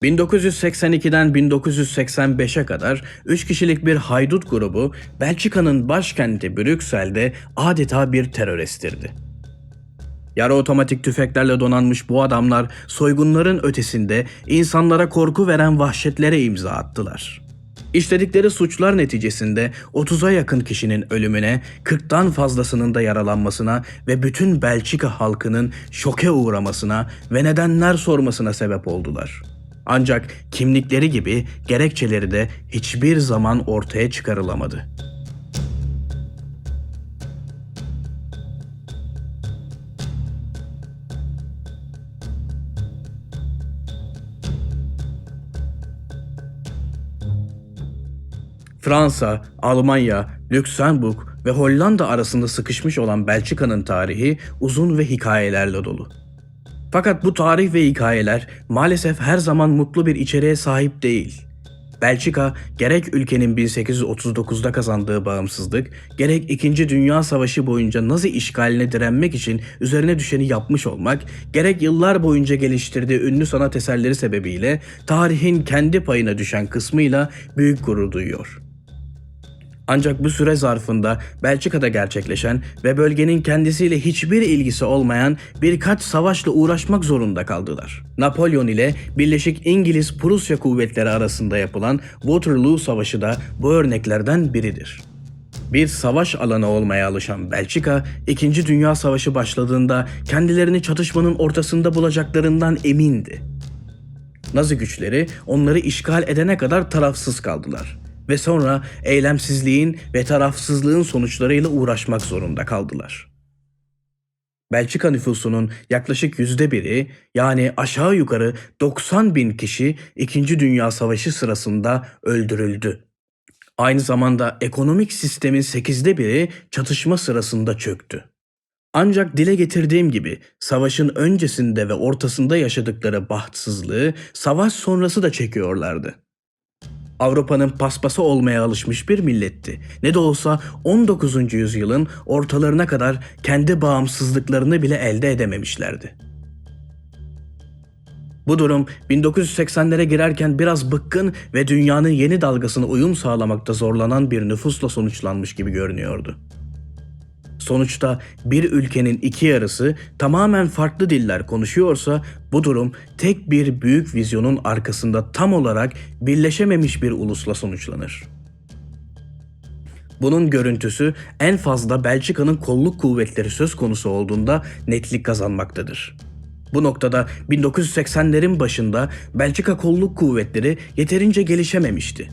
1982'den 1985'e kadar 3 kişilik bir haydut grubu Belçika'nın başkenti Brüksel'de adeta bir terör estirdi. Yarı otomatik tüfeklerle donanmış bu adamlar soygunların ötesinde insanlara korku veren vahşetlere imza attılar. İşledikleri suçlar neticesinde 30'a yakın kişinin ölümüne, 40'tan fazlasının da yaralanmasına ve bütün Belçika halkının şoke uğramasına ve nedenler sormasına sebep oldular. Ancak kimlikleri gibi gerekçeleri de hiçbir zaman ortaya çıkarılamadı. Fransa, Almanya, Lüksemburg ve Hollanda arasında sıkışmış olan Belçika'nın tarihi uzun ve hikayelerle dolu. Fakat bu tarih ve hikayeler maalesef her zaman mutlu bir içeriğe sahip değil. Belçika, gerek ülkenin 1839'da kazandığı bağımsızlık, gerek 2. Dünya Savaşı boyunca Nazi işgaline direnmek için üzerine düşeni yapmış olmak, gerek yıllar boyunca geliştirdiği ünlü sanat eserleri sebebiyle tarihin kendi payına düşen kısmıyla büyük gurur duyuyor. Ancak bu süre zarfında Belçika'da gerçekleşen ve bölgenin kendisiyle hiçbir ilgisi olmayan birkaç savaşla uğraşmak zorunda kaldılar. Napolyon ile Birleşik İngiliz-Prusya kuvvetleri arasında yapılan Waterloo Savaşı da bu örneklerden biridir. Bir savaş alanı olmaya alışan Belçika, 2. Dünya Savaşı başladığında kendilerini çatışmanın ortasında bulacaklarından emindi. Nazi güçleri onları işgal edene kadar tarafsız kaldılar ve sonra eylemsizliğin ve tarafsızlığın sonuçlarıyla uğraşmak zorunda kaldılar. Belçika nüfusunun yaklaşık %1'i, yani aşağı yukarı 90 bin kişi 2. Dünya Savaşı sırasında öldürüldü. Aynı zamanda ekonomik sistemin 1/8'i çatışma sırasında çöktü. Ancak dile getirdiğim gibi savaşın öncesinde ve ortasında yaşadıkları bahtsızlığı savaş sonrası da çekiyorlardı. Avrupa'nın paspası olmaya alışmış bir milletti. Ne de olsa 19. yüzyılın ortalarına kadar kendi bağımsızlıklarını bile elde edememişlerdi. Bu durum 1980'lere girerken biraz bıkkın ve dünyanın yeni dalgasına uyum sağlamakta zorlanan bir nüfusla sonuçlanmış gibi görünüyordu. Sonuçta bir ülkenin iki yarısı tamamen farklı diller konuşuyorsa bu durum tek bir büyük vizyonun arkasında tam olarak birleşememiş bir ulusla sonuçlanır. Bunun görüntüsü en fazla Belçika'nın kolluk kuvvetleri söz konusu olduğunda netlik kazanmaktadır. Bu noktada 1980'lerin başında Belçika kolluk kuvvetleri yeterince gelişememişti.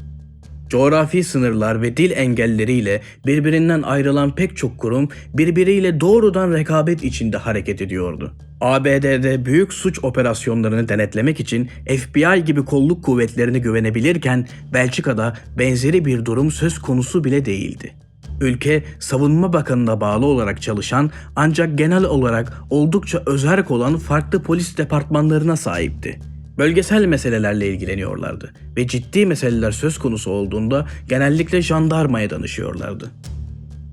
Coğrafi sınırlar ve dil engelleriyle birbirinden ayrılan pek çok kurum birbiriyle doğrudan rekabet içinde hareket ediyordu. ABD'de büyük suç operasyonlarını denetlemek için FBI gibi kolluk kuvvetlerine güvenebilirken Belçika'da benzeri bir durum söz konusu bile değildi. Ülke, Savunma Bakanı'na bağlı olarak çalışan ancak genel olarak oldukça özerk olan farklı polis departmanlarına sahipti. Bölgesel meselelerle ilgileniyorlardı ve ciddi meseleler söz konusu olduğunda genellikle jandarmaya danışıyorlardı.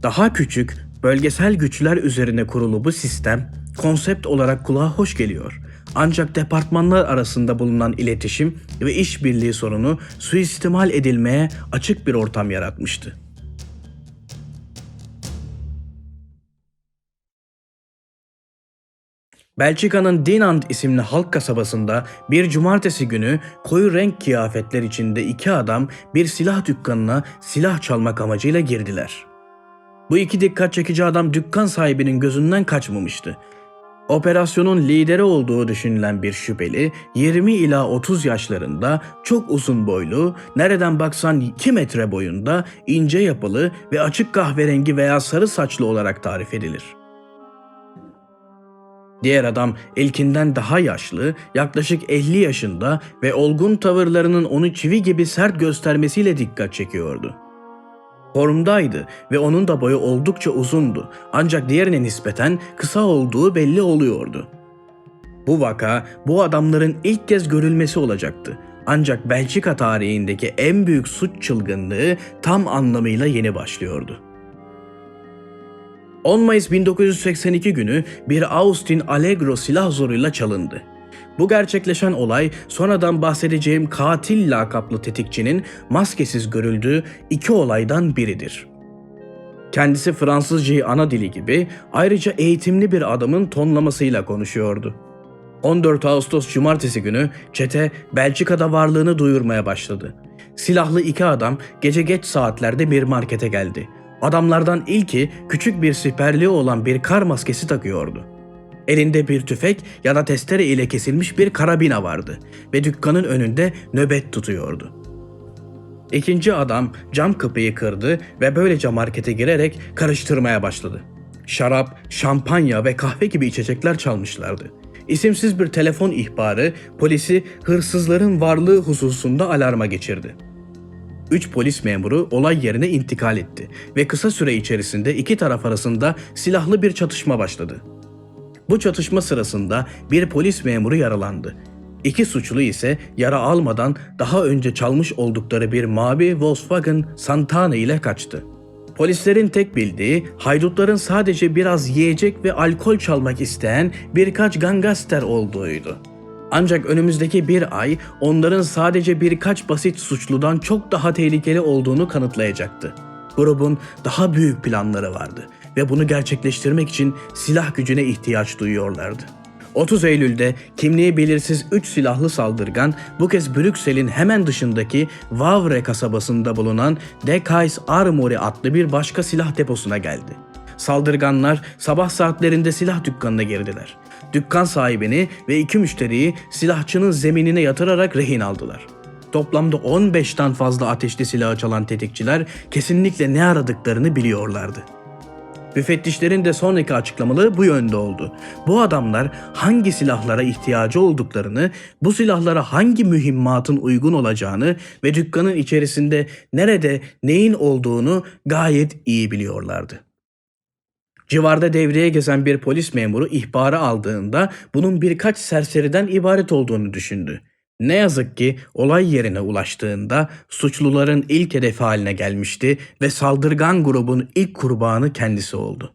Daha küçük, bölgesel güçler üzerine kurulu bu sistem, konsept olarak kulağa hoş geliyor. Ancak departmanlar arasında bulunan iletişim ve işbirliği sorunu suistimal edilmeye açık bir ortam yaratmıştı. Belçika'nın Dinant isimli halk kasabasında bir cumartesi günü koyu renk kıyafetler içinde iki adam bir silah dükkanına silah çalmak amacıyla girdiler. Bu iki dikkat çekici adam dükkan sahibinin gözünden kaçmamıştı. Operasyonun lideri olduğu düşünülen bir şüpheli 20 ila 30 yaşlarında, çok uzun boylu, nereden baksan 2 metre boyunda, ince yapılı ve açık kahverengi veya sarı saçlı olarak tarif edilir. Diğer adam ilkinden daha yaşlı, yaklaşık 50 yaşında ve olgun tavırlarının onu çivi gibi sert göstermesiyle dikkat çekiyordu. Formdaydı ve onun da boyu oldukça uzundu, ancak diğerine nispeten kısa olduğu belli oluyordu. Bu vaka bu adamların ilk kez görülmesi olacaktı. Ancak Belçika tarihindeki en büyük suç çılgınlığı tam anlamıyla yeni başlıyordu. 10 Mayıs 1982 günü bir Austin Allegro silah zoruyla çalındı. Bu gerçekleşen olay sonradan bahsedeceğim katil lakaplı tetikçinin maskesiz görüldüğü iki olaydan biridir. Kendisi Fransızcayı ana dili gibi ayrıca eğitimli bir adamın tonlamasıyla konuşuyordu. 14 Ağustos Cumartesi günü çete Belçika'da varlığını duyurmaya başladı. Silahlı iki adam gece geç saatlerde bir markete geldi. Adamlardan ilki küçük bir siperliği olan bir kar maskesi takıyordu. Elinde bir tüfek ya da testere ile kesilmiş bir karabina vardı ve dükkanın önünde nöbet tutuyordu. İkinci adam cam kapıyı kırdı ve böylece markete girerek karıştırmaya başladı. Şarap, şampanya ve kahve gibi içecekler çalmışlardı. İsimsiz bir telefon ihbarı polisi hırsızların varlığı hususunda alarma geçirdi. 3 polis memuru olay yerine intikal etti ve kısa süre içerisinde iki taraf arasında silahlı bir çatışma başladı. Bu çatışma sırasında bir polis memuru yaralandı. İki suçlu ise yara almadan daha önce çalmış oldukları bir mavi Volkswagen Santana ile kaçtı. Polislerin tek bildiği haydutların sadece biraz yiyecek ve alkol çalmak isteyen birkaç gangster olduğuydu. Ancak önümüzdeki bir ay onların sadece birkaç basit suçludan çok daha tehlikeli olduğunu kanıtlayacaktı. Grubun daha büyük planları vardı ve bunu gerçekleştirmek için silah gücüne ihtiyaç duyuyorlardı. 30 Eylül'de kimliği belirsiz 3 silahlı saldırgan bu kez Brüksel'in hemen dışındaki Wavre kasabasında bulunan De Kais Armory adlı bir başka silah deposuna geldi. Saldırganlar sabah saatlerinde silah dükkanına girdiler. Dükkan sahibini ve iki müşteriyi silahçının zeminine yatırarak rehin aldılar. Toplamda 15'ten fazla ateşli silahı çalan tetikçiler kesinlikle ne aradıklarını biliyorlardı. Müfettişlerin de sonraki açıklamaları bu yönde oldu. Bu adamlar hangi silahlara ihtiyacı olduklarını, bu silahlara hangi mühimmatın uygun olacağını ve dükkanın içerisinde nerede neyin olduğunu gayet iyi biliyorlardı. Civarda devreye gezen bir polis memuru ihbarı aldığında bunun birkaç serseriden ibaret olduğunu düşündü. Ne yazık ki olay yerine ulaştığında suçluların ilk hedefi haline gelmişti ve saldırgan grubun ilk kurbanı kendisi oldu.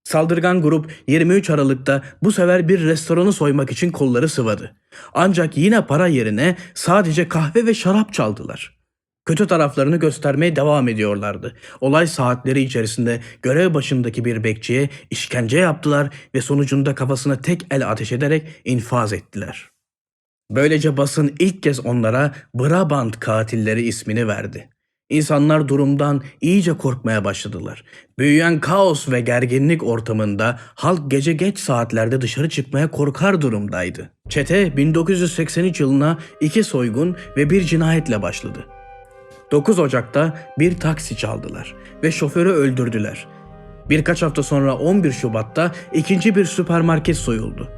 Saldırgan grup 23 Aralık'ta bu sefer bir restoranı soymak için kolları sıvadı. Ancak yine para yerine sadece kahve ve şarap çaldılar. Kötü taraflarını göstermeye devam ediyorlardı. Olay saatleri içerisinde görev başındaki bir bekçiye işkence yaptılar ve sonucunda kafasına tek el ateş ederek infaz ettiler. Böylece basın ilk kez onlara Brabant katilleri ismini verdi. İnsanlar durumdan iyice korkmaya başladılar. Büyüyen kaos ve gerginlik ortamında halk gece geç saatlerde dışarı çıkmaya korkar durumdaydı. Çete 1983 yılına 2 soygun ve 1 cinayetle başladı. 9 Ocak'ta bir taksi çaldılar ve şoförü öldürdüler. Birkaç hafta sonra 11 Şubat'ta ikinci bir süpermarket soyuldu.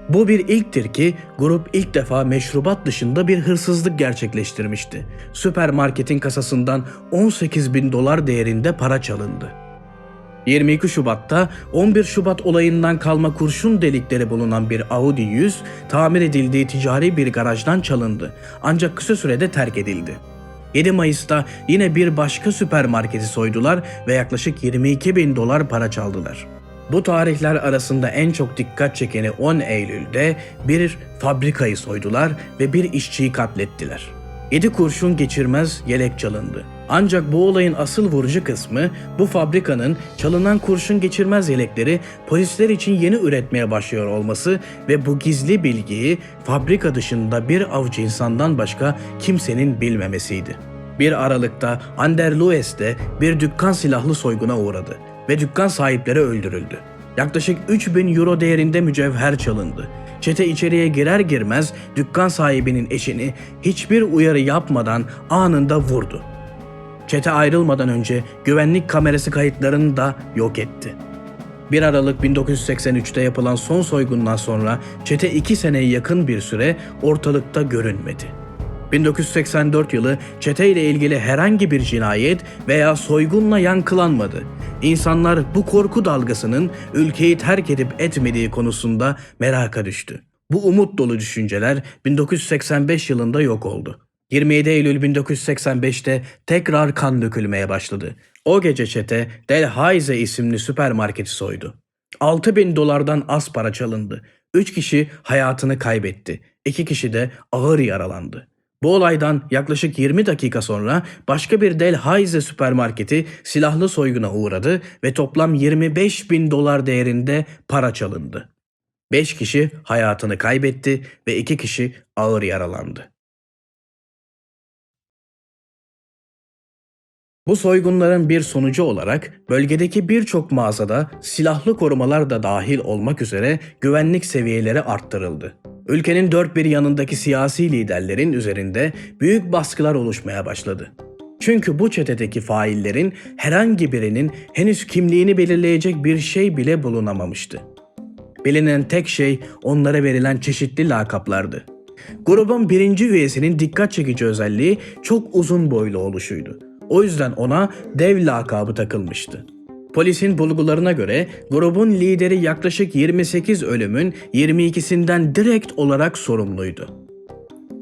Bu bir ilktir ki grup ilk defa meşrubat dışında bir hırsızlık gerçekleştirmişti. Süpermarketin kasasından $18.000 değerinde para çalındı. 22 Şubat'ta 11 Şubat olayından kalma kurşun delikleri bulunan bir Audi 100 tamir edildiği ticari bir garajdan çalındı ancak kısa sürede terk edildi. 7 Mayıs'ta yine bir başka süpermarketi soydular ve yaklaşık $22.000 para çaldılar. Bu tarihler arasında en çok dikkat çekeni 10 Eylül'de bir fabrikayı soydular ve bir işçiyi katlettiler. 7 kurşun geçirmez yelek çalındı. Ancak bu olayın asıl vurucu kısmı bu fabrikanın çalınan kurşun geçirmez yelekleri polisler için yeni üretmeye başlıyor olması ve bu gizli bilgiyi fabrika dışında bir avuç insandan başka kimsenin bilmemesiydi. 1 Aralık'ta Anderlues'te bir dükkan silahlı soyguna uğradı ve dükkan sahipleri öldürüldü. Yaklaşık 3.000 euro değerinde mücevher çalındı. Çete içeriye girer girmez dükkan sahibinin eşini hiçbir uyarı yapmadan anında vurdu. Çete ayrılmadan önce güvenlik kamerası kayıtlarını da yok etti. 1 Aralık 1983'te yapılan son soygundan sonra çete 2 seneye yakın bir süre ortalıkta görünmedi. 1984 yılı çete ile ilgili herhangi bir cinayet veya soygunla yankılanmadı. İnsanlar bu korku dalgasının ülkeyi terk edip etmediği konusunda meraka düştü. Bu umut dolu düşünceler 1985 yılında yok oldu. 27 Eylül 1985'te tekrar kan dökülmeye başladı. O gece çete Delhaize isimli süpermarketi soydu. $6.000'dan az para çalındı. 3 kişi hayatını kaybetti. 2 kişi de ağır yaralandı. Bu olaydan yaklaşık 20 dakika sonra başka bir Delhaize süpermarketi silahlı soyguna uğradı ve toplam 25 bin dolar değerinde para çalındı. 5 kişi hayatını kaybetti ve 2 kişi ağır yaralandı. Bu soygunların bir sonucu olarak bölgedeki birçok mağazada silahlı korumalar da dahil olmak üzere güvenlik seviyeleri arttırıldı. Ülkenin dört bir yanındaki siyasi liderlerin üzerinde büyük baskılar oluşmaya başladı. Çünkü bu çetedeki faillerin herhangi birinin henüz kimliğini belirleyecek bir şey bile bulunamamıştı. Bilinen tek şey onlara verilen çeşitli lakaplardı. Grubun birinci üyesinin dikkat çekici özelliği çok uzun boylu oluşuydu. O yüzden ona dev lakabı takılmıştı. Polisin bulgularına göre grubun lideri yaklaşık 28 ölümün 22'sinden direkt olarak sorumluydu.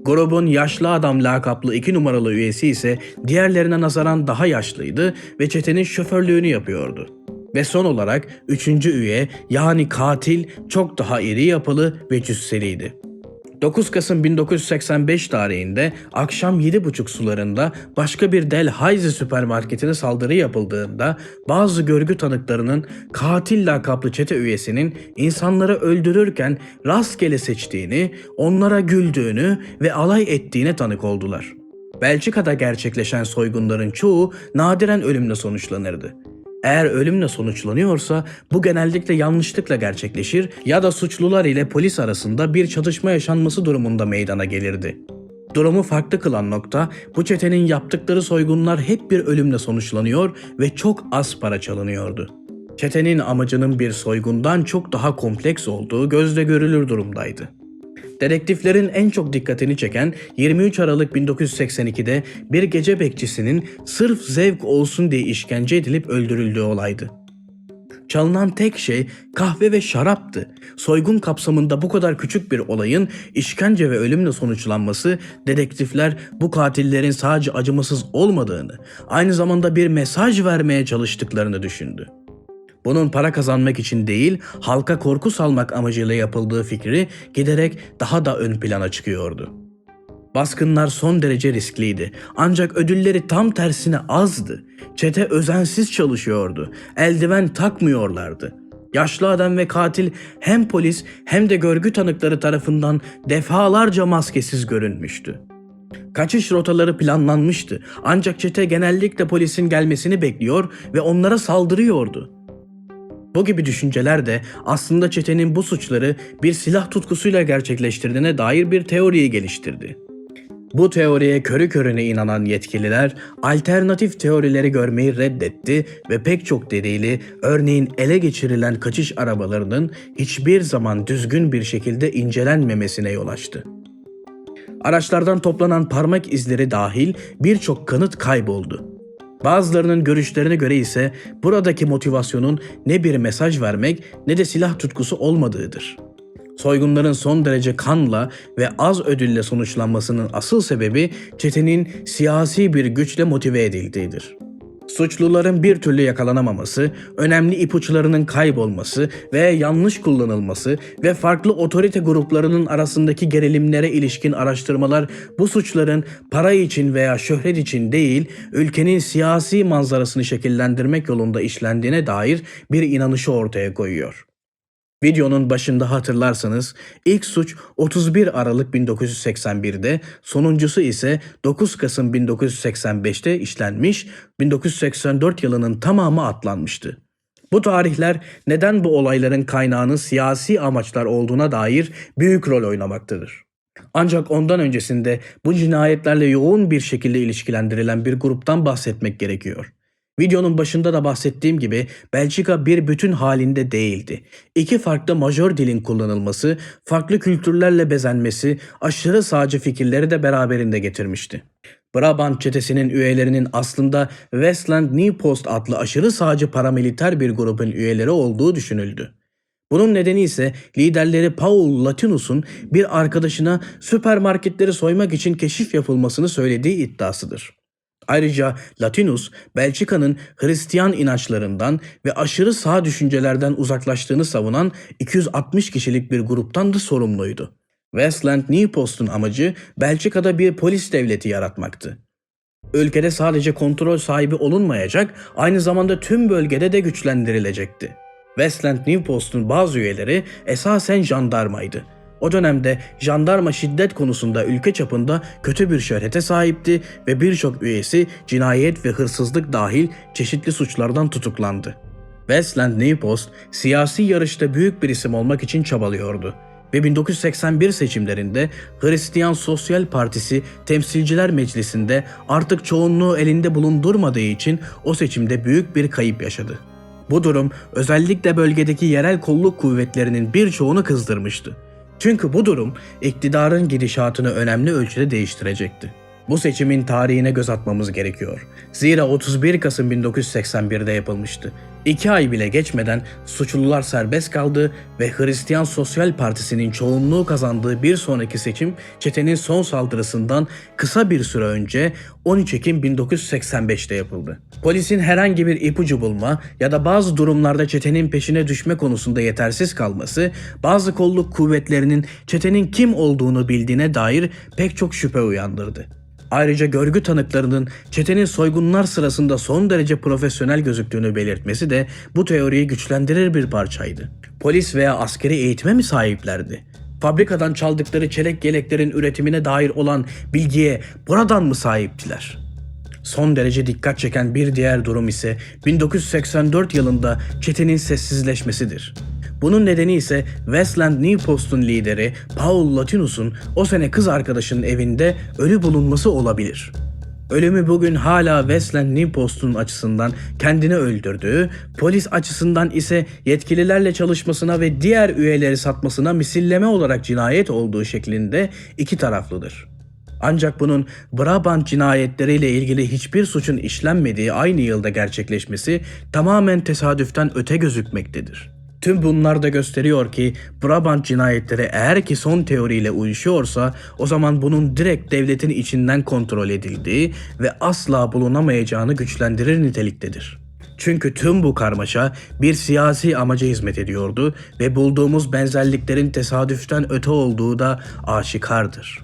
Grubun yaşlı adam lakaplı 2 numaralı üyesi ise diğerlerine nazaran daha yaşlıydı ve çetenin şoförlüğünü yapıyordu. Ve son olarak 3. üye yani katil çok daha iri yapılı ve cüsseliydi. 9 Kasım 1985 tarihinde akşam 7.30 sularında başka bir Delhaize süpermarketine saldırı yapıldığında bazı görgü tanıklarının katil lakaplı çete üyesinin insanları öldürürken rastgele seçtiğini, onlara güldüğünü ve alay ettiğine tanık oldular. Belçika'da gerçekleşen soygunların çoğu nadiren ölümle sonuçlanırdı. Eğer ölümle sonuçlanıyorsa bu genellikle yanlışlıkla gerçekleşir ya da suçlular ile polis arasında bir çatışma yaşanması durumunda meydana gelirdi. Durumu farklı kılan nokta bu çetenin yaptıkları soygunlar hep bir ölümle sonuçlanıyor ve çok az para çalınıyordu. Çetenin amacının bir soygundan çok daha kompleks olduğu gözle görülür durumdaydı. Dedektiflerin en çok dikkatini çeken 23 Aralık 1982'de bir gece bekçisinin sırf zevk olsun diye işkence edilip öldürüldüğü olaydı. Çalınan tek şey kahve ve şaraptı. Soygun kapsamında bu kadar küçük bir olayın işkence ve ölümle sonuçlanması, dedektifler bu katillerin sadece acımasız olmadığını, aynı zamanda bir mesaj vermeye çalıştıklarını düşündü. Bunun para kazanmak için değil, halka korku salmak amacıyla yapıldığı fikri giderek daha da ön plana çıkıyordu. Baskınlar son derece riskliydi. Ancak ödülleri tam tersine azdı. Çete özensiz çalışıyordu. Eldiven takmıyorlardı. Yaşlı adam ve katil hem polis hem de görgü tanıkları tarafından defalarca maskesiz görünmüştü. Kaçış rotaları planlanmıştı. Ancak çete genellikle polisin gelmesini bekliyor ve onlara saldırıyordu. Bu gibi düşünceler de aslında çetenin bu suçları bir silah tutkusuyla gerçekleştirdiğine dair bir teoriyi geliştirdi. Bu teoriye körü körüne inanan yetkililer alternatif teorileri görmeyi reddetti ve pek çok delili, örneğin ele geçirilen kaçış arabalarının hiçbir zaman düzgün bir şekilde incelenmemesine yol açtı. Araçlardan toplanan parmak izleri dahil birçok kanıt kayboldu. Bazılarının görüşlerine göre ise buradaki motivasyonun ne bir mesaj vermek ne de silah tutkusu olmadığıdır. Soygunların son derece kanla ve az ödülle sonuçlanmasının asıl sebebi çetenin siyasi bir güçle motive edildiğidir. Suçluların bir türlü yakalanamaması, önemli ipuçlarının kaybolması ve yanlış kullanılması ve farklı otorite gruplarının arasındaki gerilimlere ilişkin araştırmalar bu suçların para için veya şöhret için değil, ülkenin siyasi manzarasını şekillendirmek yolunda işlendiğine dair bir inanışı ortaya koyuyor. Videonun başında hatırlarsanız ilk suç 31 Aralık 1981'de, sonuncusu ise 9 Kasım 1985'te işlenmiş, 1984 yılının tamamı atlanmıştı. Bu tarihler neden bu olayların kaynağının siyasi amaçlar olduğuna dair büyük rol oynamaktadır. Ancak ondan öncesinde bu cinayetlerle yoğun bir şekilde ilişkilendirilen bir gruptan bahsetmek gerekiyor. Videonun başında da bahsettiğim gibi Belçika bir bütün halinde değildi. İki farklı majör dilin kullanılması, farklı kültürlerle bezenmesi, aşırı sağcı fikirleri de beraberinde getirmişti. Brabant çetesinin üyelerinin aslında Westland New Post adlı aşırı sağcı paramiliter bir grubun üyeleri olduğu düşünüldü. Bunun nedeni ise liderleri Paul Latinus'un bir arkadaşına süpermarketleri soymak için keşif yapılmasını söylediği iddiasıdır. Ayrıca Latinus, Belçika'nın Hristiyan inançlarından ve aşırı sağ düşüncelerden uzaklaştığını savunan 260 kişilik bir gruptan da sorumluydu. Westland New Post'un amacı Belçika'da bir polis devleti yaratmaktı. Ülkede sadece kontrol sahibi olunmayacak, aynı zamanda tüm bölgede de güçlendirilecekti. Westland New Post'un bazı üyeleri esasen jandarmaydı. O dönemde jandarma şiddet konusunda ülke çapında kötü bir şöhrete sahipti ve birçok üyesi cinayet ve hırsızlık dahil çeşitli suçlardan tutuklandı. Westland New Post siyasi yarışta büyük bir isim olmak için çabalıyordu ve 1981 seçimlerinde Hristiyan Sosyal Partisi Temsilciler Meclisi'nde artık çoğunluğu elinde bulundurmadığı için o seçimde büyük bir kayıp yaşadı. Bu durum özellikle bölgedeki yerel kolluk kuvvetlerinin birçoğunu kızdırmıştı. Çünkü bu durum iktidarın gidişatını önemli ölçüde değiştirecekti. Bu seçimin tarihine göz atmamız gerekiyor. Zira 31 Kasım 1981'de yapılmıştı. 2 ay bile geçmeden suçlular serbest kaldı ve Hristiyan Sosyal Partisi'nin çoğunluğu kazandığı bir sonraki seçim çetenin son saldırısından kısa bir süre önce 13 Ekim 1985'te yapıldı. Polisin herhangi bir ipucu bulma ya da bazı durumlarda çetenin peşine düşme konusunda yetersiz kalması, bazı kolluk kuvvetlerinin çetenin kim olduğunu bildiğine dair pek çok şüphe uyandırdı. Ayrıca görgü tanıklarının çetenin soygunlar sırasında son derece profesyonel gözüktüğünü belirtmesi de bu teoriyi güçlendirir bir parçaydı. Polis veya askeri eğitime mi sahiplerdi? Fabrikadan çaldıkları çelik yeleklerin üretimine dair olan bilgiye buradan mı sahiptiler? Son derece dikkat çeken bir diğer durum ise 1984 yılında çetenin sessizleşmesidir. Bunun nedeni ise Westland New Post'un lideri Paul Latinus'un o sene kız arkadaşının evinde ölü bulunması olabilir. Ölümü bugün hala Westland New Post'un açısından kendini öldürdüğü, polis açısından ise yetkililerle çalışmasına ve diğer üyeleri satmasına misilleme olarak cinayet olduğu şeklinde iki taraflıdır. Ancak bunun Brabant cinayetleriyle ilgili hiçbir suçun işlenmediği aynı yılda gerçekleşmesi tamamen tesadüften öte gözükmektedir. Tüm bunlar da gösteriyor ki Brabant cinayetleri eğer ki son teoriyle uyuşuyorsa o zaman bunun direkt devletin içinden kontrol edildiği ve asla bulunamayacağını güçlendirir niteliktedir. Çünkü tüm bu karmaşa bir siyasi amaca hizmet ediyordu ve bulduğumuz benzerliklerin tesadüften öte olduğu da aşikardır.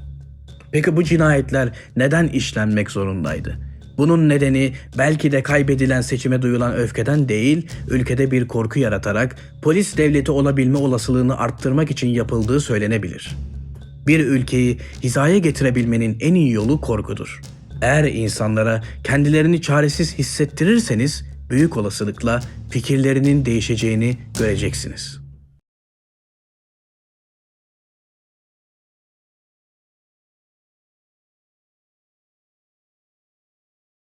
Peki bu cinayetler neden işlenmek zorundaydı? Bunun nedeni belki de kaybedilen seçime duyulan öfkeden değil, ülkede bir korku yaratarak polis devleti olabilme olasılığını arttırmak için yapıldığı söylenebilir. Bir ülkeyi hizaya getirebilmenin en iyi yolu korkudur. Eğer insanlara kendilerini çaresiz hissettirirseniz büyük olasılıkla fikirlerinin değişeceğini göreceksiniz.